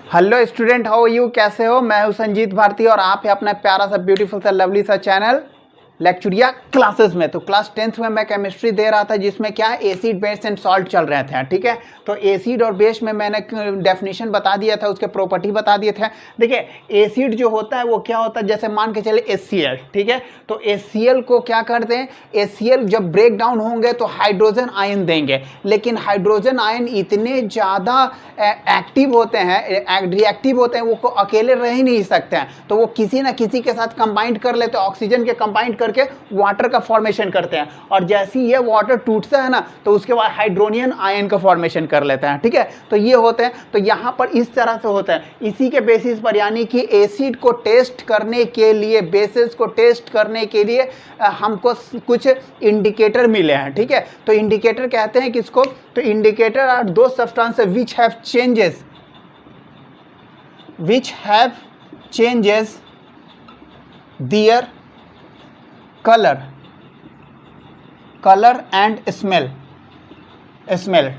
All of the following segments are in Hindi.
हेलो स्टूडेंट, हाउ यू, कैसे हो? मैं हूं संजीत भारती और आप है अपना प्यारा सा ब्यूटीफुल सा लवली सा चैनल लेक्चरिया क्लासेस में। तो क्लास 10th में मैं केमिस्ट्री दे रहा था जिसमें क्या है एसिड बेस एंड सॉल्ट चल रहे थे। ठीक है, तो एसिड और बेस में मैंने डेफिनेशन बता दिया था, उसके प्रॉपर्टी बता दिए थे। देखिए एसिड जो होता है वो क्या होता है, जैसे मान के चले HCl। ठीक है, तो HCl को क्या करते हैं, HCl जब ब्रेक डाउन होंगे तो हाइड्रोजन आयन देंगे, लेकिन हाइड्रोजन आयन इतने ज़्यादा एक्टिव होते हैं, रिएक्टिव होते हैं, वो अकेले रह ही नहीं सकते हैं, तो वो किसी ना किसी के साथ कंबाइंड कर लेते हैं, ऑक्सीजन के कंबाइंड करके वाटर का फॉर्मेशन करते हैं, और जैसे ही ये वाटर टूटता है ना तो उसके बाद हाइड्रोनियन आयन का फॉर्मेशन कर लेते हैं। ठीक है, तो ये होते हैं, तो यहाँ पर इस तरह से होता है। इसी के बेसिस पर यानी कि एसिड को टेस्ट करने के लिए, बेसिस को टेस्ट करने के लिए हमको कुछ इंडिकेटर मिले हैं। ठीक है, तो इंडिकेटर कहते हैं किसको, तो इंडिकेटर आर दो substances which have changes their color and smell।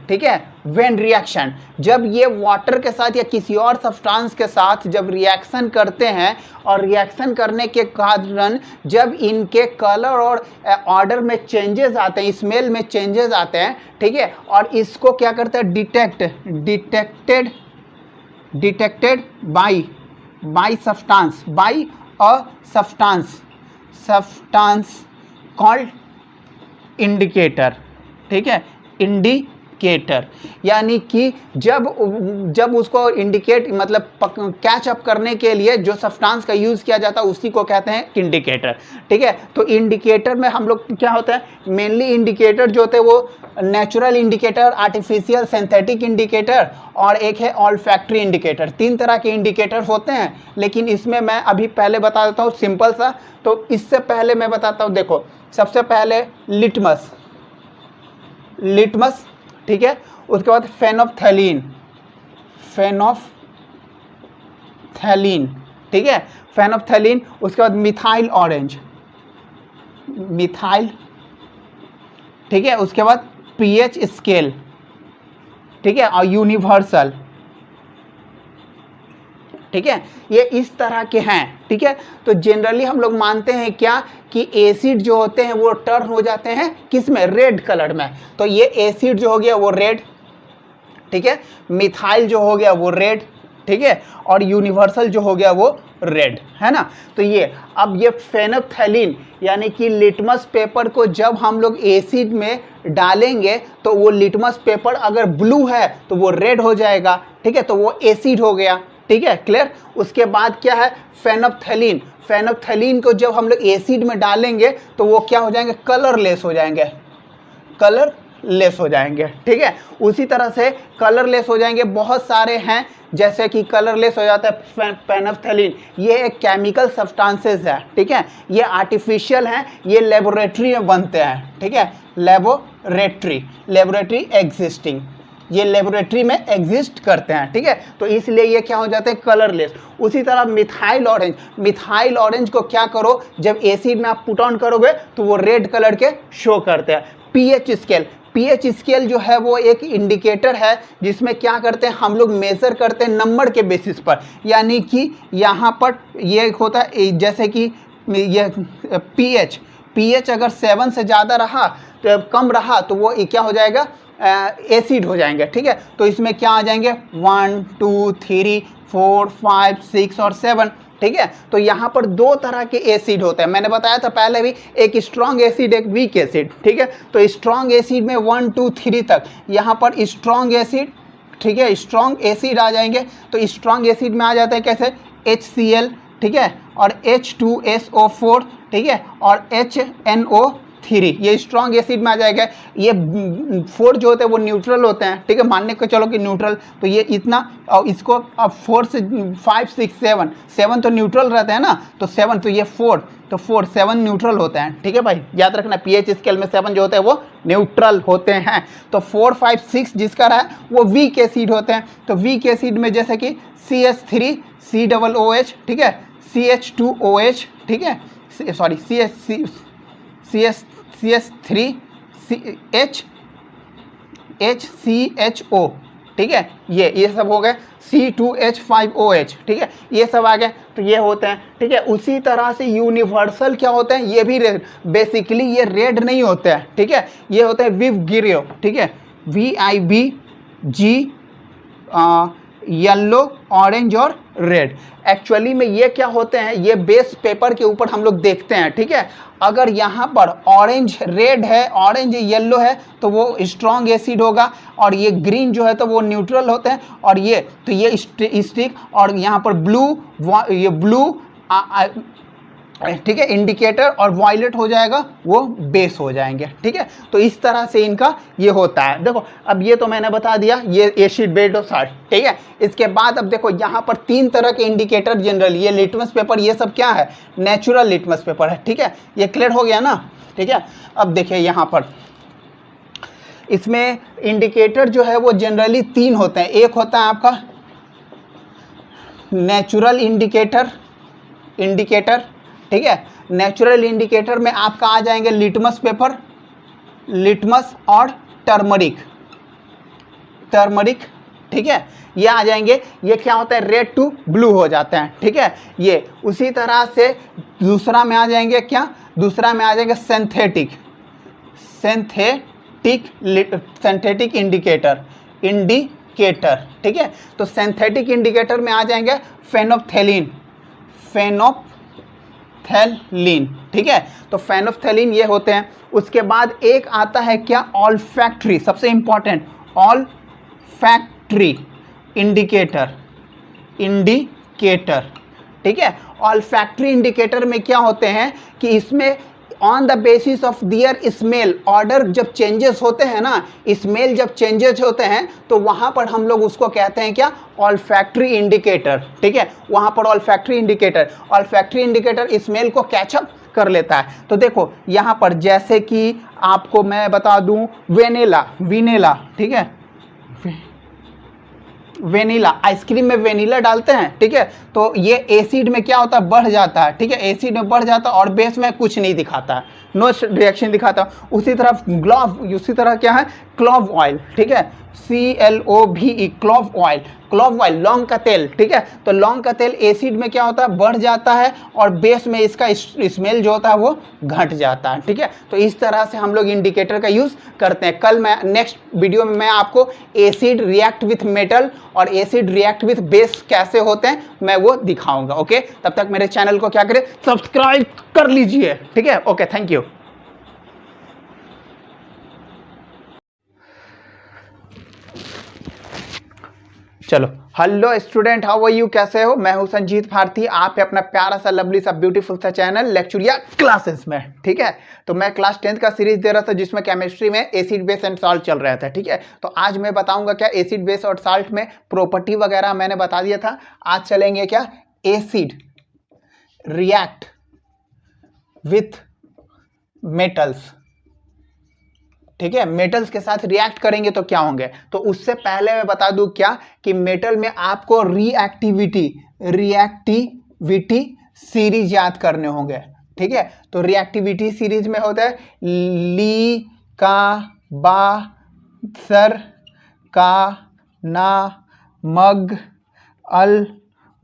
ठीक है, when reaction, जब ये वाटर के साथ या किसी और सब्सटेंस के साथ जब रिएक्शन करते हैं, और रिएक्शन करने के कारण जब इनके कलर और ऑर्डर में चेंजेस आते हैं, स्मेल में चेंजेस आते हैं। ठीक है, और इसको क्या करते हैं, detected by substance called indicator. ठीक है, इंडिकेटर यानी कि जब उसको इंडिकेट मतलब कैच अप करने के लिए जो सब्सटेंस का यूज़ किया जाता है उसी को कहते हैं इंडिकेटर। ठीक है, तो इंडिकेटर में हम लोग क्या होता है, मेनली इंडिकेटर जो होते हैं वो natural indicator, artificial, synthetic indicator और एक है ऑल्फैक्टरी इंडिकेटर। 3 तरह के इंडिकेटर होते हैं, लेकिन इसमें मैं अभी पहले बता देता हूँ सिंपल सा। तो इससे पहले मैं बताता हूँ, देखो सबसे पहले लिटमस। ठीक है, उसके बाद फेनोप्थेलीन। ठीक है, फेनोप्थेलीन, उसके बाद मिथाइल ऑरेंज। ठीक है, उसके बाद पीएच स्केल। ठीक है, और यूनिवर्सल। ठीक है, ये इस तरह के हैं। ठीक है, तो जनरली हम लोग मानते हैं क्या कि एसिड जो होते हैं वो टर्न हो जाते हैं किस में, रेड कलर में। तो ये एसिड जो हो गया वो रेड। ठीक है, मिथाइल जो हो गया वो रेड। ठीक है, और यूनिवर्सल जो हो गया वो रेड, है ना। तो ये अब ये फेनोप्थेलीन यानी कि लिटमस पेपर को जब हम लोग एसिड में डालेंगे तो वो लिटमस पेपर अगर ब्लू है तो वो रेड हो जाएगा। ठीक है, तो वो एसिड हो गया। ठीक है, क्लियर। उसके बाद क्या है, फेनोप्थेलीन को जब हम लोग एसिड में डालेंगे तो वो क्या हो जाएंगे, कलरलेस हो जाएंगे। ठीक है, उसी तरह से कलरलेस हो जाएंगे, बहुत सारे हैं, जैसे कि कलरलेस हो जाता है फेनोप्थेलीन। ये एक केमिकल सब्सटेंसेस है। ठीक है, ये आर्टिफिशियल हैं, ये लेबोरेटरी में बनते हैं। ठीक है, लेबोरेटरी एग्जिस्टिंग, ये लेबोरेटरी में एग्जिस्ट करते हैं। ठीक है, तो इसलिए ये क्या हो जाते हैं, कलरलेस। उसी तरह मिथाइल ऑरेंज को क्या करो, जब एसिड में आप पुट ऑन करोगे तो वो रेड कलर के शो करते हैं। पीएच स्केल जो है वो एक इंडिकेटर है जिसमें क्या करते हैं, हम लोग मेजर करते हैं नंबर के बेसिस पर। यानी कि यहाँ पर ये होता है, जैसे कि ये पीएच अगर 7 से ज़्यादा रहा तो कम रहा तो वो क्या हो जाएगा, एसिड हो जाएंगे। ठीक है, तो इसमें क्या आ जाएंगे, 1 2 3 4 5 6 और 7। ठीक है, तो यहाँ पर 2 तरह के एसिड होते हैं, मैंने बताया था पहले भी, एक स्ट्रॉन्ग एसिड, एक वीक एसिड। ठीक है, तो स्ट्रॉन्ग एसिड में 1 2 3 तक, यहाँ पर स्ट्रॉन्ग एसिड। ठीक है, स्ट्रॉन्ग एसिड आ जाएंगे, तो स्ट्रॉन्ग एसिड में आ जाता है कैसे, HCl। ठीक है, और H2SO4। ठीक है, और HNO3, ये स्ट्रॉन्ग एसिड में आ जाएगा। ये 4 जो होते हैं वो न्यूट्रल होते हैं। ठीक है, मानने को चलो कि न्यूट्रल, तो ये इतना, और इसको अब 4 से 5 6 7 तो न्यूट्रल रहते हैं ना, तो 7, तो ये 4, तो 7 न्यूट्रल होते हैं। ठीक है भाई, याद रखना पीएच स्केल में 7 जो होते हैं वो न्यूट्रल होते हैं। तो 4 5 6 जिसका रहा है वो वीक एसिड होते हैं। तो वीक एसिड में जैसे कि CH3 COOH। ठीक है, CH2OH। ठीक है, सॉरी CS3 HCHO। ठीक है, ये सब हो गए C2H5OH, ठीक है, ये सब आ गए, तो ये होते हैं, ठीक है। उसी तरह से यूनिवर्सल क्या होते हैं, ये भी रेड, बेसिकली ये रेड नहीं होते हैं, ठीक है, ये होते हैं विबगिरियो, ठीक है, VIBG, येलो, ऑरेंज और रेड। एक्चुअली में ये क्या होते हैं, ये बेस पेपर के ऊपर हम लोग देखते हैं, ठीक है। अगर यहाँ पर ऑरेंज रेड है, ऑरेंज येलो है, तो वो स्ट्रॉन्ग एसिड होगा, और ये ग्रीन जो है तो वो न्यूट्रल होते हैं, और ये तो ये स्टिक, और यहाँ पर ब्लू, ये ब्लू, ठीक है, इंडिकेटर, और वॉयलेट हो जाएगा, वो बेस हो जाएंगे, ठीक है। तो इस तरह से इनका ये होता है। देखो अब ये तो मैंने बता दिया, ये एसिड बेस और साल्ट, ठीक है। इसके बाद अब देखो यहाँ पर 3 तरह के इंडिकेटर जनरल, ये लिटमस पेपर, ये सब क्या है, नेचुरल लिटमस पेपर है, ठीक है, ये क्लियर हो गया ना, ठीक है। अब देखिए यहाँ पर इसमें इंडिकेटर जो है वो जनरली 3 होते हैं। एक होता है आपका नेचुरल इंडिकेटर, ठीक है, नेचुरल इंडिकेटर में आपका आ जाएंगे लिटमस पेपर, लिटमस और टर्मरिक, ठीक है, ये आ जाएंगे। ये क्या होता है, रेड टू ब्लू हो जाते हैं, ठीक है। ये उसी तरह से दूसरा में आ जाएंगे क्या, दूसरा में आ जाएंगे सिंथेटिक इंडिकेटर, ठीक है। तो सिंथेटिक इंडिकेटर में आ जाएंगे फेनोप्थेलिन, ठीक है। तो फेनोप्थेलिन ये होते हैं। उसके बाद एक आता है क्या, ऑल्फैक्टरी, सबसे इंपॉर्टेंट, ऑल्फैक्टरी इंडिकेटर, ठीक है। ऑल्फैक्टरी इंडिकेटर में क्या होते हैं कि इसमें on the basis of their smell, order जब चेंजेस होते हैं ना, स्मेल जब चेंजेस होते हैं, तो वहां पर हम लोग उसको कहते हैं क्या, ऑल्फैक्टरी इंडिकेटर, ठीक है। वहां पर ऑल्फैक्टरी इंडिकेटर स्मेल को कैचअप कर लेता है। तो देखो यहाँ पर जैसे कि आपको मैं बता दूं, वेनिला, ठीक है, वेनिला, आइसक्रीम में वेनिला डालते हैं, ठीक है, तो ये एसिड में क्या होता है, बढ़ जाता है, ठीक है, एसिड में बढ़ जाता है, और बेस में कुछ नहीं दिखाता है, नो रिएक्शन दिखाता। उसी तरह क्या है, क्लोव ऑयल, ठीक है, CLOVE, क्लोव ऑयल, लौंग का तेल, ठीक है। तो लौंग का तेल एसिड में क्या होता है, बढ़ जाता है, और बेस में इसका स्मेल जो होता है वो घट जाता है, ठीक है। तो इस तरह से हम लोग इंडिकेटर का यूज करते हैं। कल मैं नेक्स्ट वीडियो में मैं आपको एसिड रिएक्ट विथ मेटल और एसिड रिएक्ट विथ बेस कैसे होते हैं मैं वो दिखाऊंगा, ओके। तब तक मेरे चैनल को क्या करें, सब्सक्राइब कर लीजिए, ठीक है, ओके, थैंक यू। चलो, hello student, how are you, कैसे हो? मैं हूं संजीत भारती, आप है अपना प्यारा सा लवली सा ब्यूटीफुल सा चैनल लेक्चरिया क्लासेस में, ठीक है। तो मैं क्लास 10th का सीरीज दे रहा था जिसमें केमिस्ट्री में एसिड बेस एंड साल्ट चल रहा था, ठीक है। तो आज मैं बताऊंगा क्या एसिड बेस और साल्ट में प्रॉपर्टी वगैरह मैंने बता दिया था। आज चलेंगे क्या, एसिड रिएक्ट विथ मेटल्स, ठीक है, मेटल्स के साथ रिएक्ट करेंगे तो क्या होंगे। तो उससे पहले मैं बता दूं क्या कि मेटल में आपको रिएक्टिविटी सीरीज याद करने होंगे, ठीक है। तो रिएक्टिविटी सीरीज में होता है ली का बा सर का ना मग अल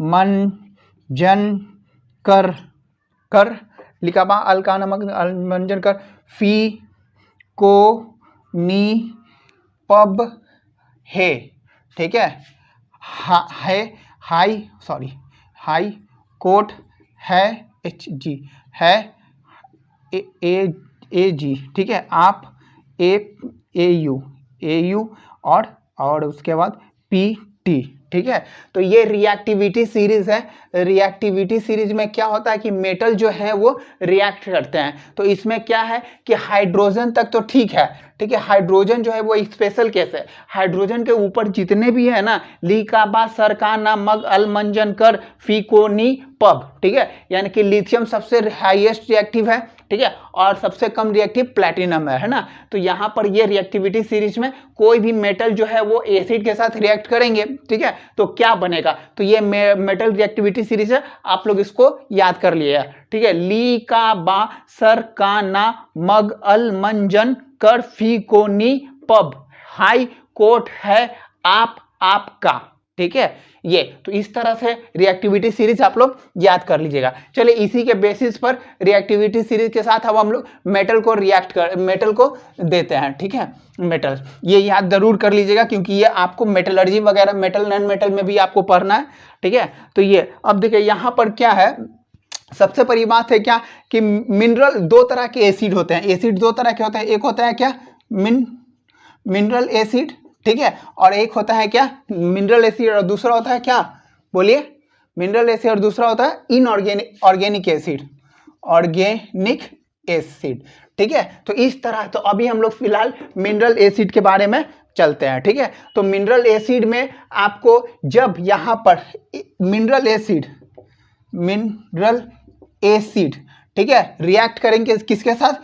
मन जन कर लिखा अल का नमक अल मंजन कर फी को नी पब है, ठीक है, हाई कोर्ट है HG है AG, ठीक है, आप AU और उसके बाद PT, ठीक है। तो ये रिएक्टिविटी सीरीज है। रिएक्टिविटी सीरीज में क्या होता है कि मेटल जो है वो रिएक्ट करते हैं। तो इसमें क्या है कि हाइड्रोजन तक तो ठीक है, ठीक है, हाइड्रोजन जो है वो स्पेशल केस है। हाइड्रोजन के ऊपर जितने भी है ना, ली का बा सर का ना मग अल मंजन कर फी को नी पब, ठीक है, यानी कि लिथियम सबसे हाईएस्ट रिएक्टिव है, ठीक है, और सबसे कम रिएक्टिव प्लैटिनम है ना। तो यहाँ पर ये रिएक्टिविटी सीरीज में कोई भी मेटल जो है वो एसिड के साथ रिएक्ट करेंगे, ठीक है, तो क्या बनेगा, तो ये मेटल रिएक्टिविटी सीरीज है, आप लोग इसको याद कर लिए, ठीक है। ली का बा सर का ना मग अल मंजन कर फी को नी पब, हाई कोर्ट है आपका, ठीक है। ये तो इस तरह से रिएक्टिविटी सीरीज आप लोग याद कर लीजिएगा। चलिए इसी के बेसिस पर रिएक्टिविटी सीरीज के साथ अब हम लोग मेटल को देते हैं, ठीक है। मेटल ये याद जरूर कर लीजिएगा क्योंकि ये आपको मेटलर्जी वगैरह मेटल नॉन मेटल में भी आपको पढ़ना है, ठीक है। तो ये अब देखिए यहाँ पर क्या है, सबसे बड़ी बात है क्या कि मिनरल दो तरह के एसिड होते हैं। एसिड दो तरह के होते हैं, एक होता है क्या मिनरल एसिड, ठीक है, और एक होता है क्या मिनरल एसिड और दूसरा होता है क्या, बोलिए, मिनरल एसिड और दूसरा होता है ऑर्गेनिक एसिड, ठीक है। तो इस तरह, तो अभी हम लोग फिलहाल मिनरल एसिड के बारे में चलते हैं, ठीक है। तो मिनरल एसिड में आपको जब यहाँ पर मिनरल एसिड, ठीक है, रिएक्ट करेंगे किसके साथ,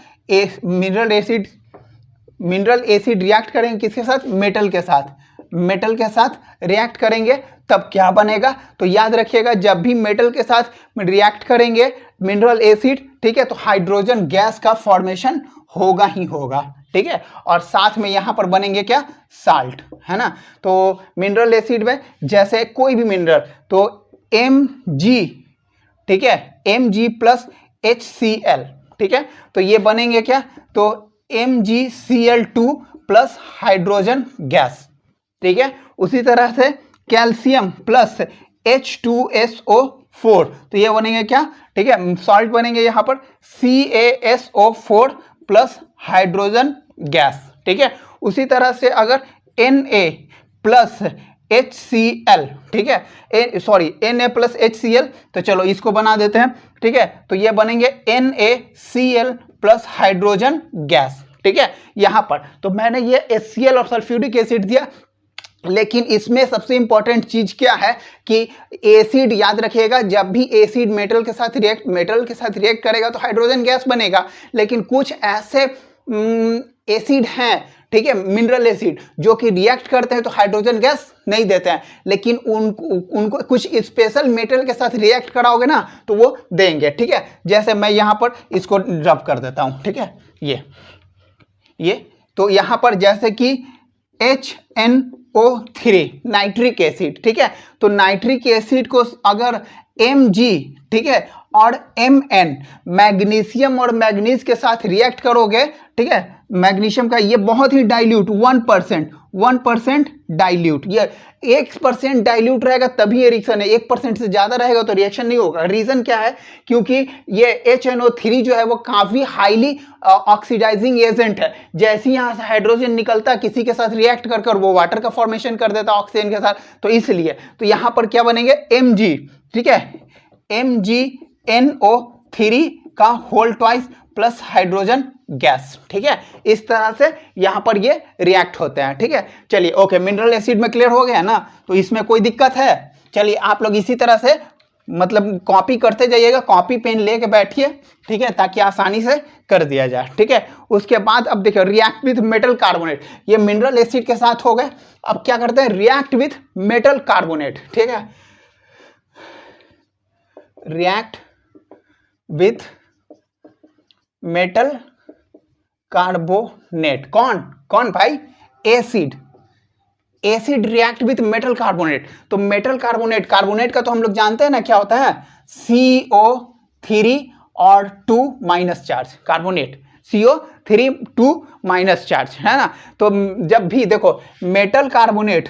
मिनरल एसिड रिएक्ट करेंगे किसके साथ, मेटल के साथ रिएक्ट करेंगे, तब क्या बनेगा, तो याद रखिएगा जब भी मेटल के साथ रिएक्ट करेंगे मिनरल एसिड, ठीक है, तो हाइड्रोजन गैस का फॉर्मेशन होगा ही होगा, ठीक है, और साथ में यहां पर बनेंगे क्या, साल्ट, है ना। तो मिनरल एसिड में जैसे कोई भी मिनरल, तो Mg, ठीक है, Mg प्लस HCl, ठीक है, तो ये बनेंगे क्या, तो MgCl2 प्लस हाइड्रोजन गैस, ठीक है। उसी तरह से कैल्शियम प्लस H2SO4, तो ये बनेंगे क्या, ठीक है, सॉल्ट बनेंगे यहाँ पर CaSO4 प्लस हाइड्रोजन गैस, ठीक है। उसी तरह से अगर Na प्लस HCl, ठीक है, Na प्लस HCl, तो चलो इसको बना देते हैं, ठीक है, तो ये बनेंगे NaCl प्लस हाइड्रोजन गैस, ठीक है। यहां पर तो मैंने ये HCl और सल्फ्यूरिक एसिड दिया, लेकिन इसमें सबसे इंपॉर्टेंट चीज क्या है कि एसिड याद रखिएगा, जब भी एसिड मेटल के साथ रिएक्ट करेगा तो हाइड्रोजन गैस बनेगा, लेकिन कुछ ऐसे एसिड हैं, ठीक है, मिनरल एसिड, जो कि रिएक्ट करते हैं तो हाइड्रोजन गैस नहीं देते हैं, लेकिन उनको कुछ स्पेशल मेटल के साथ रिएक्ट कराओगे ना तो वो देंगे, ठीक है। जैसे मैं यहाँ पर इसको रब कर देता हूँ, ठीक है, ये तो यहाँ पर जैसे कि HNO3 नाइट्रिक एसिड, ठीक है, तो नाइट्रिक एसिड को अगर Mg, ठीक है, और Mn मैग्नीशियम और मैग्नीज के साथ रिएक्ट करोगे, ठीक है, मैग्नीशियम का ये बहुत ही डाइल्यूट 1% डाइल्यूट, ये 1% डाइल्यूट रहेगा तभी ये रिएक्शन है, 1% से ज्यादा रहेगा तो रिएक्शन नहीं होगा। रीजन क्या है, क्योंकि ये HNO3 जो है वो काफी हाईली ऑक्सीडाइजिंग एजेंट है, जैसे यहाँ से हाइड्रोजन निकलता किसी के साथ रिएक्ट कर वो वाटर का फॉर्मेशन कर देता ऑक्सीजन के साथ, तो इसलिए तो यहाँ पर क्या बनेंगे Mg, ठीक है, MgNO3 का whole twice plus hydrogen gas, ठीक है। इस तरह से यहां पर ये रिएक्ट होते हैं, ठीक है। चलिए ओके, मिनरल एसिड में क्लियर हो गया ना, तो इसमें कोई दिक्कत है। चलिए आप लोग इसी तरह से मतलब कॉपी करते जाइएगा, कॉपी पेन लेके बैठिए, ठीक है, ताकि आसानी से कर दिया जाए, ठीक है। उसके बाद अब देखिए रिएक्ट विथ मेटल कार्बोनेट, ये मिनरल एसिड के साथ हो गए। अब क्या करते हैं, रिएक्ट विथ मेटल कार्बोनेट, ठीक है, रिएक्ट विथ मेटल कार्बोनेट, कौन भाई, acid react with metal carbonate. तो मेटल कार्बोनेट का तो हम लोग जानते हैं ना क्या होता है, CO3 और 2 minus charge, carbonate CO3 2 minus charge, है ना। तो जब भी देखो मेटल कार्बोनेट,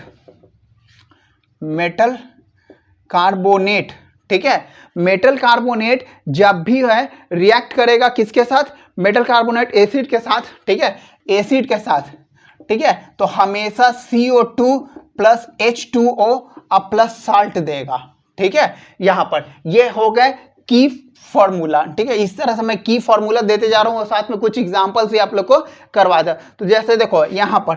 ठीक है, मेटल कार्बोनेट जब भी है रिएक्ट करेगा किसके साथ, मेटल कार्बोनेट एसिड के साथ, ठीक है, एसिड के साथ, ठीक है, तो हमेशा CO2 प्लस H2O अब प्लस साल्ट देगा, ठीक है। यहां पर ये हो गए की फॉर्मूला, ठीक है। इस तरह से मैं की फॉर्मूला देते जा रहा हूं और साथ में कुछ एग्जांपल्स भी आप लोग को करवा दे। तो जैसे देखो यहां पर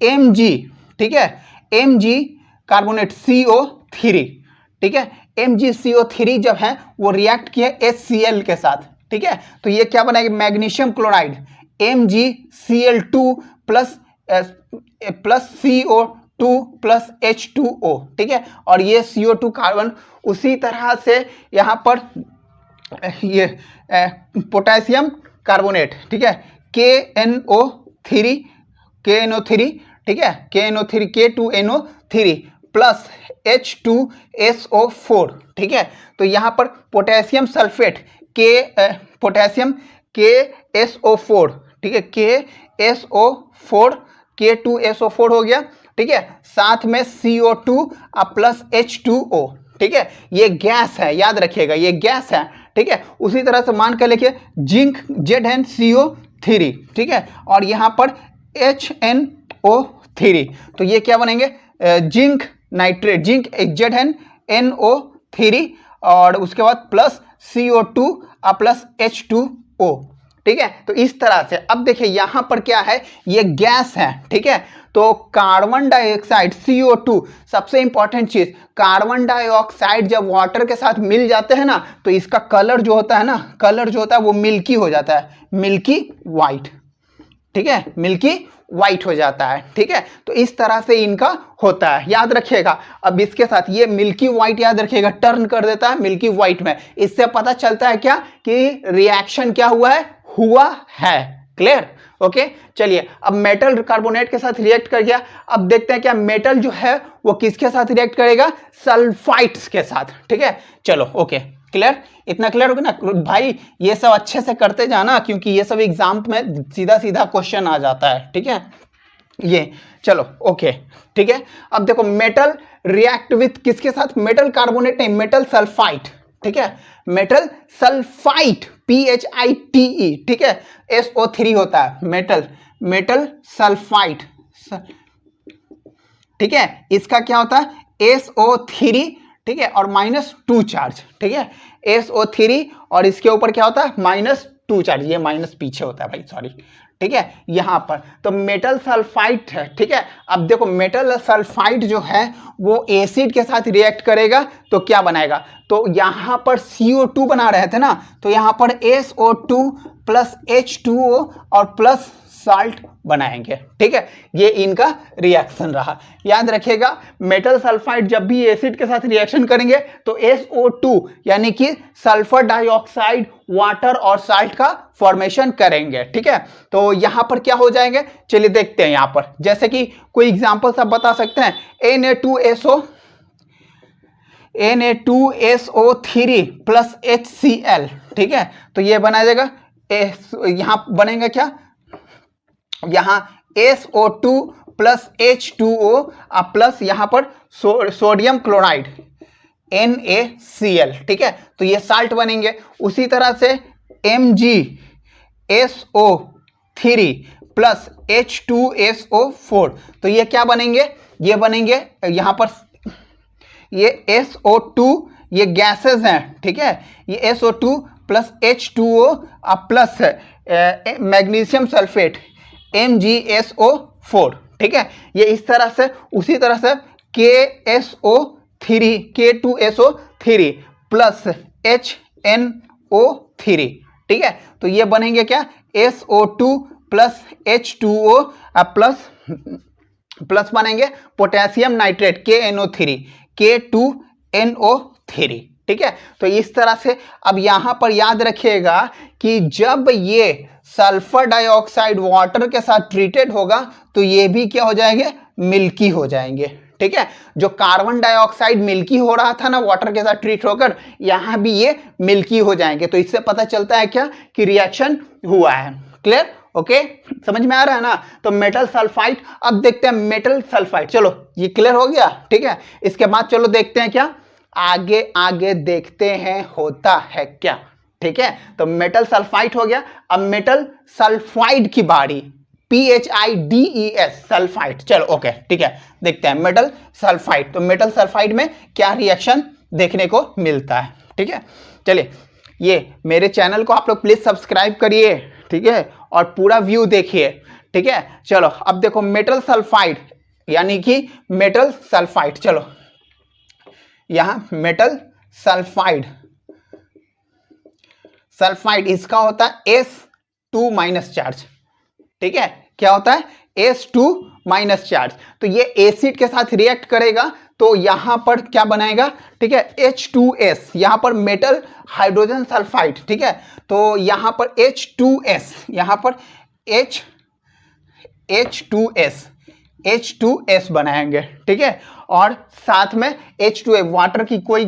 Mg, ठीक है, Mg कार्बोनेट CO3, ठीक है, MgCO3 जब है वो रिएक्ट किया HCl के साथ, ठीक है, तो ये क्या बनाएगा, magnesium chloride MgCl2 plus CO2 plus H2O, ठीक है, और ये CO2 कार्बन। उसी तरह से यहाँ पर ये पोटेशियम कार्बोनेट, ठीक है, KNO3, ठीक है, KNO3 K2NO3 प्लस H2SO4, ठीक है। तो यहाँ पर पोटेशियम सल्फेट पोटेशियम KSO4, ठीक है, KSO4 K2SO4 हो गया, ठीक है। साथ में CO2 प्लस H2O, ठीक है, ये गैस है, याद रखिएगा ये गैस है, ठीक है। उसी तरह से मान कर लिखिए जिंक ZnCO3, ठीक है, और यहाँ पर HNO3, तो ये क्या बनेंगे जिंक नाइट्रेट, जिंक ZnNO3 और उसके बाद प्लस CO2 प्लस H2O, ठीक है। तो इस तरह से अब देखिए यहां पर क्या है, ये गैस है, ठीक है। तो कार्बन डाइऑक्साइड CO2, सबसे इंपॉर्टेंट चीज, कार्बन डाइऑक्साइड जब वाटर के साथ मिल जाते हैं ना तो इसका कलर जो होता है ना, कलर जो होता है वो मिल्की हो जाता है, मिल्की वाइट, ठीक है, मिल्की वाइट हो जाता है, ठीक है। तो इस तरह से इनका होता है, याद रखिएगा। अब इसके साथ ये मिल्की वाइट याद रखिएगा, टर्न कर देता है मिल्की वाइट में, इससे पता चलता है क्या कि रिएक्शन क्या हुआ है, क्लियर, ओके। चलिए अब मेटल कार्बोनेट के साथ रिएक्ट कर गया, अब देखते हैं क्या मेटल जो है वो किसके साथ रिएक्ट करेगा, सल्फाइड्स के साथ, ठीक है। चलो ओके, क्लियर, इतना क्लियर हो गया ना भाई। ये सब अच्छे से करते जाना क्योंकि ये सब एग्जाम में सीधा सीधा क्वेश्चन आ जाता है, ठीक है। ये चलो ओके, ठीक है। अब देखो मेटल रिएक्ट विथ किसके साथ, मेटल कार्बोनेट नहीं, मेटल सल्फाइड, ठीक है, मेटल सल्फाइड PHITE, ठीक है, SO3 होता है, मेटल सल्फाइड, ठीक है। इसका क्या होता है SO3, ठीक है, और -2 चार्ज, ठीक है, SO3 और इसके ऊपर क्या होता है -2 चार्ज, ये माइनस पीछे होता है भाई, सॉरी, ठीक है। यहां पर तो मेटल सल्फाइड है, ठीक है। अब देखो मेटल सल्फाइड जो है वो एसिड के साथ रिएक्ट करेगा तो क्या बनाएगा, तो यहां पर CO2 बना रहे थे ना, तो यहां पर SO2 प्लस H2O और प्लस साल्ट बनाएंगे, ठीक है। ये इनका रिएक्शन रहा, याद रखिएगा। मेटल सल्फाइड जब भी एसिड के साथ रिएक्शन करेंगे तो SO2 यानी कि सल्फर डाइऑक्साइड, वाटर और साल्ट का फॉर्मेशन करेंगे, ठीक है। तो यहां पर क्या हो जाएंगे, चलिए देखते हैं। यहां पर जैसे कि कोई एग्जांपल सब बता सकते हैं, Na2SO3 प्लस HCl, ठीक है। तो ये बना जाएगा, यहां बनेगा क्या, यहां SO2 प्लस H2O प्लस यहां पर सोडियम क्लोराइड NaCl, ठीक है। तो ये साल्ट बनेंगे। उसी तरह से MgSO3 प्लस H2SO4, तो ये क्या बनेंगे, ये बनेंगे यहां पर ये SO2, ये गैसेस हैं, ठीक है, ये SO2 plus H2O plus magnesium sulphate MgSO4, ठीक है। ये इस तरह से, उसी तरह से KSO3 K2SO3 प्लस HNO3, ठीक है। तो ये बनेंगे क्या, SO2 प्लस H2O प्लस बनेंगे पोटेशियम नाइट्रेट KNO3 K2NO3, ठीक है। तो इस तरह से अब यहां पर याद रखिएगा कि जब ये सल्फर डाइऑक्साइड वाटर के साथ ट्रीटेड होगा तो ये भी क्या हो जाएंगे, मिल्की हो जाएंगे, ठीक है। जो कार्बन डाइऑक्साइड मिल्की हो रहा था ना वाटर के साथ ट्रीट होकर, यहां भी ये मिल्की हो जाएंगे। तो इससे पता चलता है क्या कि रिएक्शन हुआ है, क्लियर, ओके, समझ में आ रहा है ना। तो मेटल सल्फाइड, अब देखते हैं मेटल सल्फाइड, चलो ये क्लियर हो गया, ठीक है। इसके बाद चलो देखते हैं क्या आगे देखते हैं होता है क्या, ठीक है। तो मेटल सल्फाइड हो गया। अब मेटल सल्फाइड की बारी, PHIDES सल्फाइड, चलो ओके, ठीक है, देखते हैं मेटल सल्फाइड। तो मेटल सल्फाइड में क्या रिएक्शन देखने को मिलता है, ठीक है। चलिए ये मेरे चैनल को आप लोग प्लीज सब्सक्राइब करिए, ठीक है, और पूरा व्यू देखिए, ठीक है। चलो अब देखो मेटल सल्फाइड यानी कि मेटल सल्फाइड, चलो यहां मेटल सल्फाइड इसका होता है S2 माइनस चार्ज, ठीक है। क्या होता है S2 माइनस चार्ज। तो ये एसिड के साथ रिएक्ट करेगा तो यहां पर क्या बनाएगा, ठीक है, H2S, यहां पर मेटल हाइड्रोजन सल्फाइड, ठीक है। तो यहां पर H2S, यहां पर H2S H2S बनाएंगे, ठीक है। और साथ में H2A, वाटर की कोई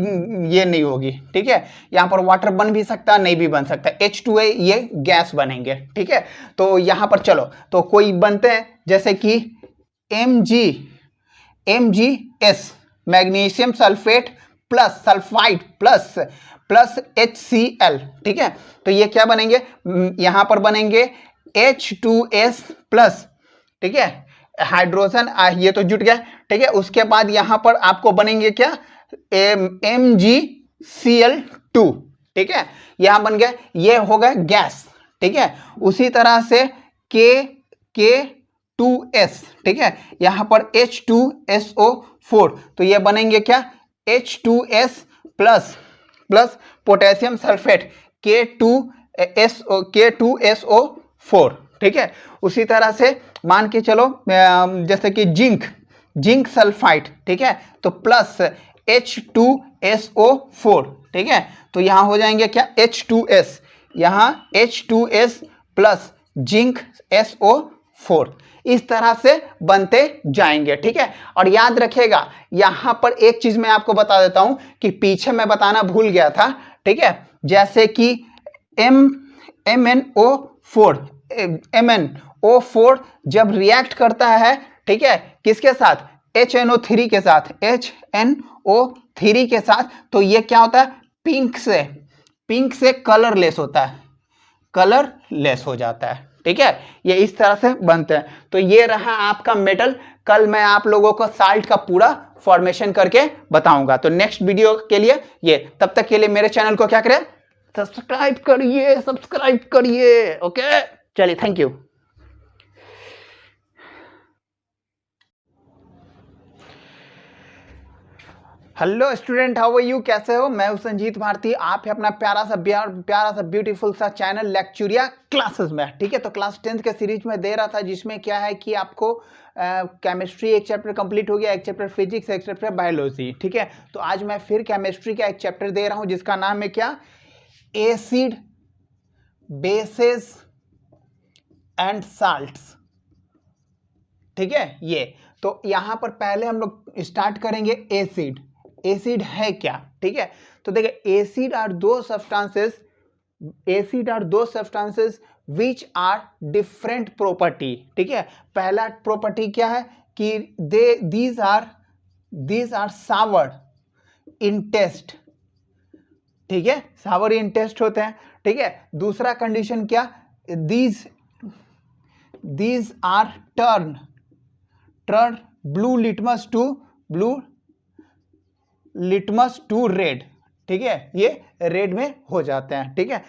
ये नहीं होगी, ठीक है। यहाँ पर वाटर बन भी सकता है, नहीं भी बन सकता। H2A ये गैस बनेंगे, ठीक है। तो यहाँ पर चलो तो कोई बनते हैं, जैसे कि MgS, magnesium sulphate plus sulphide plus HCl, ठीक है। तो ये क्या बनेंगे, यहां पर बनेंगे H2S प्लस, ठीक है। हाइड्रोजन ये तो जुट गया, ठीक है। उसके बाद यहां पर आपको बनेंगे क्या, MgCl2, ठीक है। यहां बन गया, ये हो गया गैस, ठीक है। उसी तरह से K2S, ठीक है। यहां पर H2SO4, तो ये बनेंगे क्या, H2S plus potassium sulphate K2SO4, ठीक है। उसी तरह से मान के चलो जैसे कि जिंक सल्फाइड, ठीक है, तो प्लस H2SO4, ठीक है। तो यहां हो जाएंगे क्या, H2S, यहां H2S प्लस जिंक SO4, इस तरह से बनते जाएंगे, ठीक है। और याद रखिएगा, यहां पर एक चीज मैं आपको बता देता हूं कि पीछे मैं बताना भूल गया था, ठीक है। जैसे कि MnO4 जब रिएक्ट करता है, ठीक है, किसके साथ, HNO3 के साथ, HNO3 के साथ, तो ये क्या होता है, पिंक से कलरलेस होता है, कलरलेस हो जाता है, ठीक है। ये इस तरह से बनते हैं। तो ये रहा आपका मेटल। कल मैं आप लोगों को साल्ट का पूरा फॉर्मेशन करके बताऊंगा। तो नेक्स्ट वीडियो के लिए ये, तब तक के लिए मेरे चैनल को क्या करें, सब्सक्राइब करिए। ओके, चलिए, thank you. Hello student, how are you, कैसे हो? मैं हूं संजीत भारती, आप है अपना प्यारा सा ब्यूटीफुल सा चैनल लेक्चुरिया क्लासेस में, ठीक है। तो क्लास 10th के सीरीज में दे रहा था, जिसमें क्या है कि आपको केमिस्ट्री एक चैप्टर कंप्लीट हो गया, एक चैप्टर फिजिक्स, एक चैप्टर बायोलॉजी, ठीक है। तो आज मैं फिर केमिस्ट्री का एक चैप्टर दे रहा हूं, जिसका नाम है क्या, एसिड, बेसेस एंड साल्ट्स, ठीक है। ये तो यहां पर पहले हम लोग स्टार्ट करेंगे एसिड है क्या, ठीक है। तो देखिए, एसिड आर दो substances which are different property, ठीक है। पहला प्रॉपर्टी क्या है कि these are sour in taste, ठीक है, सावर इन टेस्ट होते हैं, ठीक है। दूसरा कंडीशन क्या, these are turn blue litmus to red, ठीक है, ये रेड में हो जाते हैं, ठीक है।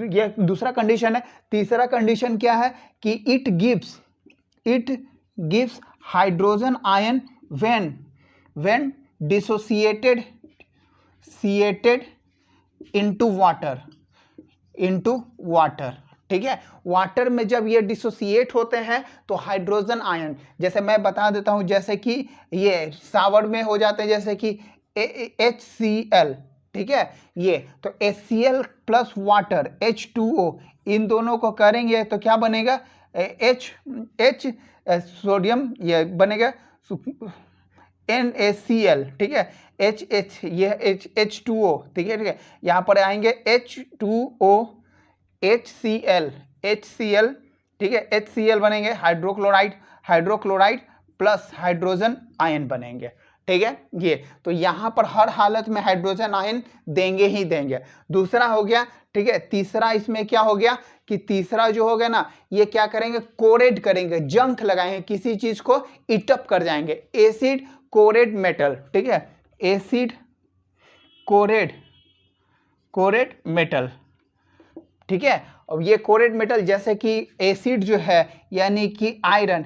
ये दूसरा कंडीशन है। तीसरा कंडीशन क्या है कि it gives hydrogen ion when dissociated into water, ठीक है। वाटर में जब ये डिसोसिएट होते हैं तो हाइड्रोजन आयन, जैसे मैं बता देता हूं, जैसे कि ये सावर में हो जाते हैं, जैसे कि HCl, ठीक है। ये तो HCl प्लस वाटर H2O, इन दोनों को करेंगे तो क्या बनेगा, सोडियम, ये बनेगा NaCl, ठीक है, ये H2O, ठीक है। यहां पर आएंगे H2O HCl, ठीक है, HCl बनेंगे, हाइड्रोक्लोराइड प्लस हाइड्रोजन आयन बनेंगे, ठीक है। ये तो यहां पर हर हालत में हाइड्रोजन आयन देंगे ही देंगे। दूसरा हो गया, ठीक है। तीसरा इसमें क्या हो गया कि तीसरा जो हो गया ना, ये क्या करेंगे, कोरेड करेंगे, जंक लगाएंगे, किसी चीज को इटअप कर जाएंगे, एसिड कोरेड मेटल, ठीक है, एसिड कोरेड मेटल, ठीक है। अब ये कोरेड मेटल, जैसे कि एसिड जो है, यानी कि आयरन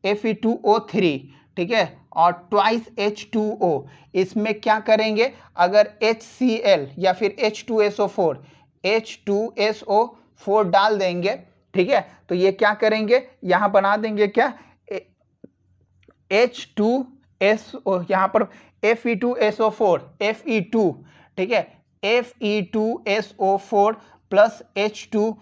Fe2O3, ठीक है, और ट्वाइस H2O, इसमें क्या करेंगे, अगर HCl या फिर H2SO4 डाल देंगे, ठीक है, तो ये क्या करेंगे, यहां बना देंगे क्या, H2SO, यहां पर Fe2SO4, Fe2, ठीक है, Fe2SO4 plus H2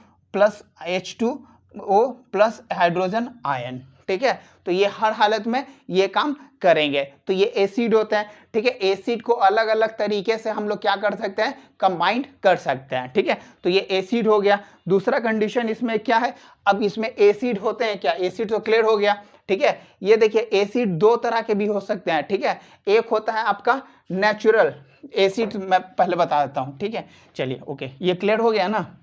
O plus hydrogen ion, ठीक है। तो ये हर हालत में ये काम करेंगे। तो ये एसिड होते हैं, ठीक है। एसिड को अलग अलग तरीके से हम लोग क्या कर सकते हैं, कंबाइंड कर सकते हैं, ठीक है। तो ये एसिड हो गया। दूसरा कंडीशन इसमें क्या है, अब इसमें एसिड होते हैं क्या, एसिड तो क्लियर हो गया, ठीक है। ये देखिए एसिड दो तरह के भी हो सकते हैं, ठीक है। एक होता है आपका नेचुरल एसिड, मैं पहले बता देता हूं, ठीक है। चलिए ओके, ये क्लियर हो गया ना।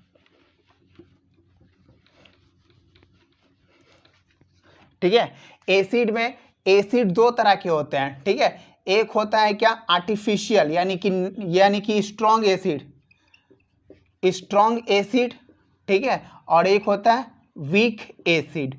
ठीक है, एसिड में एसिड दो तरह के होते हैं, ठीक है। एक होता है क्या, आर्टिफिशियल, यानी कि स्ट्रॉन्ग एसिड, ठीक है। और एक होता है वीक एसिड,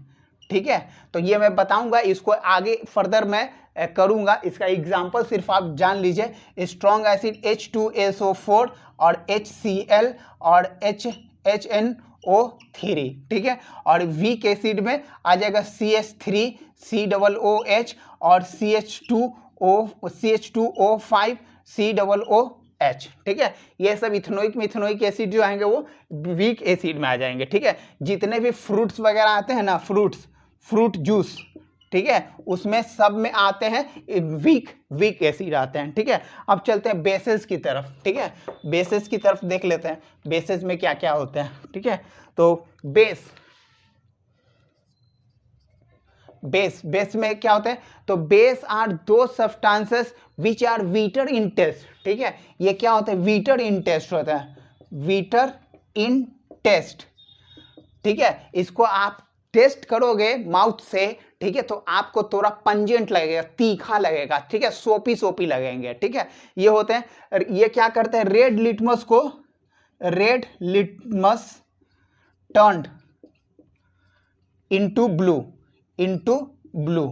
ठीक है। तो ये मैं बताऊंगा, इसको आगे फर्दर मैं करूंगा। इसका एग्जांपल सिर्फ आप जान लीजिए। स्ट्रॉन्ग एसिड H2SO4 और HCl और HNO3, ठीक है। और वीक एसिड में आ जाएगा CH3 COOH और CH2O5 COOH, ठीक है। ये सब मिथेनोइक एसिड जो आएंगे वो वीक एसिड में आ जाएंगे, ठीक है। जितने भी फ्रूट्स वगैरह आते हैं ना, फ्रूट जूस, ठीक है, उसमें सब में आते हैं वीक एसिड आते हैं, ठीक है। अब चलते हैं बेसेस की तरफ, ठीक है। बेसेस की तरफ देख लेते हैं, बेसेस में क्या क्या होते हैं, ठीक है। तो बेस में क्या होता है, तो बेस आर दो substances which are bitter in taste, ठीक है। ये क्या होता है, वीटर इन टेस्ट होता है, वीटर इन टेस्ट, ठीक है। इसको आप टेस्ट करोगे माउथ से, ठीक है, तो आपको थोड़ा पंजेंट लगेगा, तीखा लगेगा, ठीक है, सोपी लगेंगे, ठीक है। ये होते हैं, ये क्या करते हैं, red litmus turned into blue,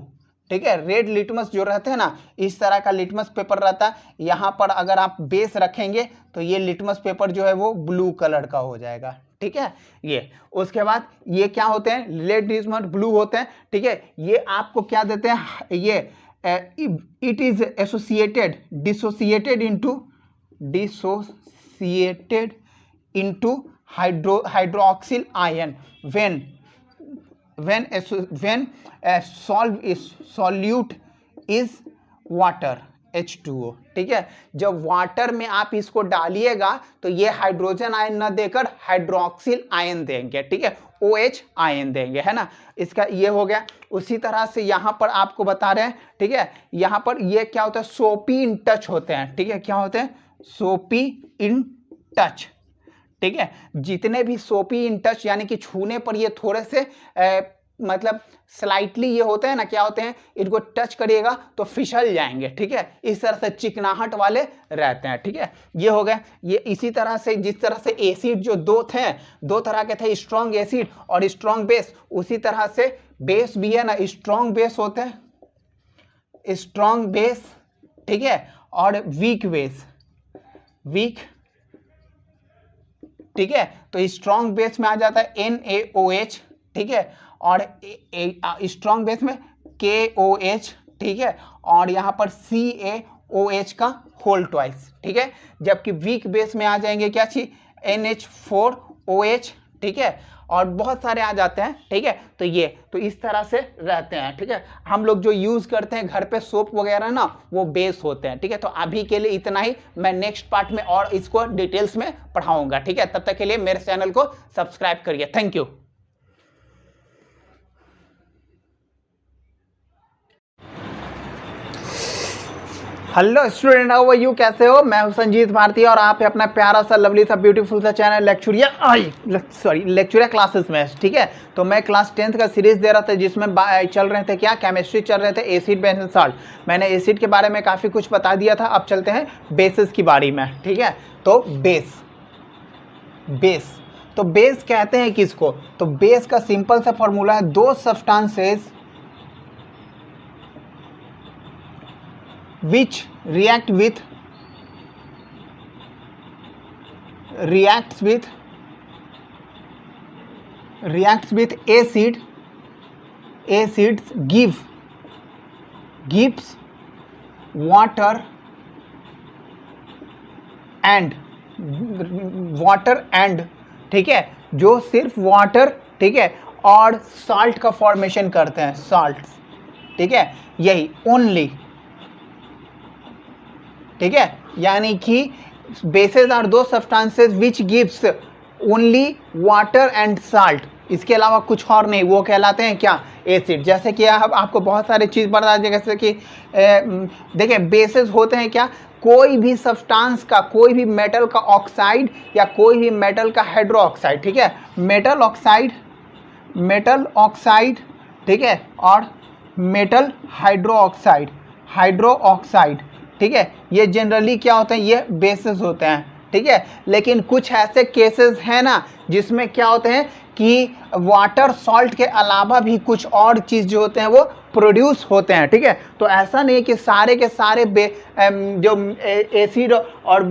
ठीक है। रेड लिटमस जो रहते हैं ना, इस तरह का लिटमस पेपर रहता है। यहां पर अगर आप बेस रखेंगे तो ये लिटमस पेपर जो है वो ब्लू कलर का हो जाएगा, ठीक है। ये उसके बाद ये क्या होते हैं, रेड लिटमस ब्लू होते हैं, ठीक है। ये आपको क्या देते हैं, ये it is dissociated into hydroxyl ion when a solute is water H2O, ठीक है। जब वाटर में आप इसको डालिएगा तो ये हाइड्रोजन आयन न देकर हाइड्रोक्सिल आयन देंगे, ठीक है, OH आयन देंगे, है ना। इसका ये हो गया। उसी तरह से यहाँ पर आपको बता रहे हैं, ठीक है, यहाँ पर ये क्या होता है, सोपी इन टच होते हैं, ठीक है। क्या होते हैं, सोपी इन टच, ठीक है। जितने भी सोपी इन टच यानी कि छूने पर ये थोड़े से मतलब स्लाइटली ये होते हैं ना, क्या होते हैं, इनको टच करिएगा तो फिसल जाएंगे, ठीक है। इस तरह से चिकनाहट वाले रहते हैं, ठीक है। ये हो गया। ये इसी तरह से जिस तरह से एसिड जो दो तरह के थे, स्ट्रॉन्ग एसिड और स्ट्रॉन्ग बेस, उसी तरह से बेस भी है ना, स्ट्रॉन्ग बेस होते हैं, स्ट्रॉन्ग बेस, ठीक है, और वीक बेस, ठीक है। तो स्ट्रॉन्ग बेस में आ जाता है NaOH, ठीक है, और स्ट्रॉन्ग बेस में KOH, ठीक है, और यहाँ पर CaOH का होल ट्वाइस, ठीक है। जबकि वीक बेस में आ जाएंगे क्या चीज, NH4OH, ठीक है, और बहुत सारे आ जाते हैं, ठीक है। तो ये तो इस तरह से रहते हैं, ठीक है। हम लोग जो यूज करते हैं घर पे सोप वगैरह ना, वो बेस होते हैं, ठीक है। तो अभी के लिए इतना ही, मैं नेक्स्ट पार्ट में और इसको डिटेल्स में पढ़ाऊंगा, ठीक है। तब तक के लिए मेरे चैनल को सब्सक्राइब करिए। Thank you. Hello student, how are you, कैसे हो? मैं हूं संजीत भारती और आप है अपना प्यारा सा लवली सा ब्यूटीफुल सा चैनल लेक्चुरिया क्लासेस में, ठीक है। तो मैं क्लास 10th का सीरीज दे रहा था जिसमें चल रहे थे क्या, केमिस्ट्री चल रहे थे, एसिड बेस एंड साल्ट। मैंने एसिड के बारे में काफ़ी कुछ बता दिया था। अब चलते हैं बेसिस की बारी में, ठीक है। तो बेस कहते हैं किसको, तो बेस का सिंपल सा फॉर्मूला है, दो substances which reacts with acids gives water and, ठीक है, जो सिर्फ वाटर, ठीक है, और साल्ट का फॉर्मेशन करते हैं, साल्ट, ठीक है, यही ओनली, ठीक है, यानी कि बेसेस आर दो substances which gives only water and salt, इसके अलावा कुछ और नहीं, वो कहलाते हैं क्या, एसिड। जैसे कि आपको बहुत सारे चीज़ बता दें, जैसे कि देखिए बेसेस होते हैं क्या, कोई भी सब्सटेंस का, कोई भी मेटल का ऑक्साइड या कोई भी मेटल का हाइड्रो ऑक्साइड, ठीक है, मेटल ऑक्साइड, ठीक है, और मेटल हाइड्रो ऑक्साइड, ठीक है, ये जनरली क्या होते हैं, ये बेसेस होते हैं, ठीक है। लेकिन कुछ ऐसे केसेस हैं ना जिसमें क्या होते हैं कि वाटर सॉल्ट के अलावा भी कुछ और चीज़ जो होते हैं वो प्रोड्यूस होते हैं, ठीक है। तो ऐसा नहीं है कि सारे के सारे जो एसिड और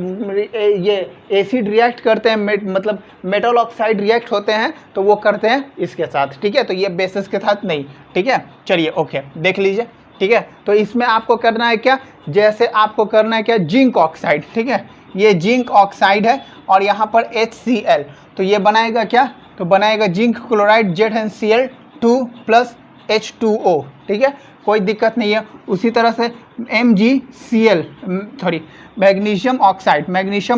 ये एसिड रिएक्ट करते हैं, मतलब मेटल ऑक्साइड रिएक्ट होते हैं तो वो करते हैं इसके साथ, ठीक है। तो ये बेसिस के साथ नहीं, ठीक है। चलिए ओके, देख लीजिए, ठीक है। तो इसमें आपको करना है क्या, जैसे आपको करना है क्या, जिंक ऑक्साइड, ठीक है, ये जिंक ऑक्साइड है और यहाँ पर HCl, तो ये बनाएगा क्या, तो बनाएगा zinc chloride ZnCl2 plus H2O, ठीक है, कोई दिक्कत नहीं है। उसी तरह से मैग्नीशियम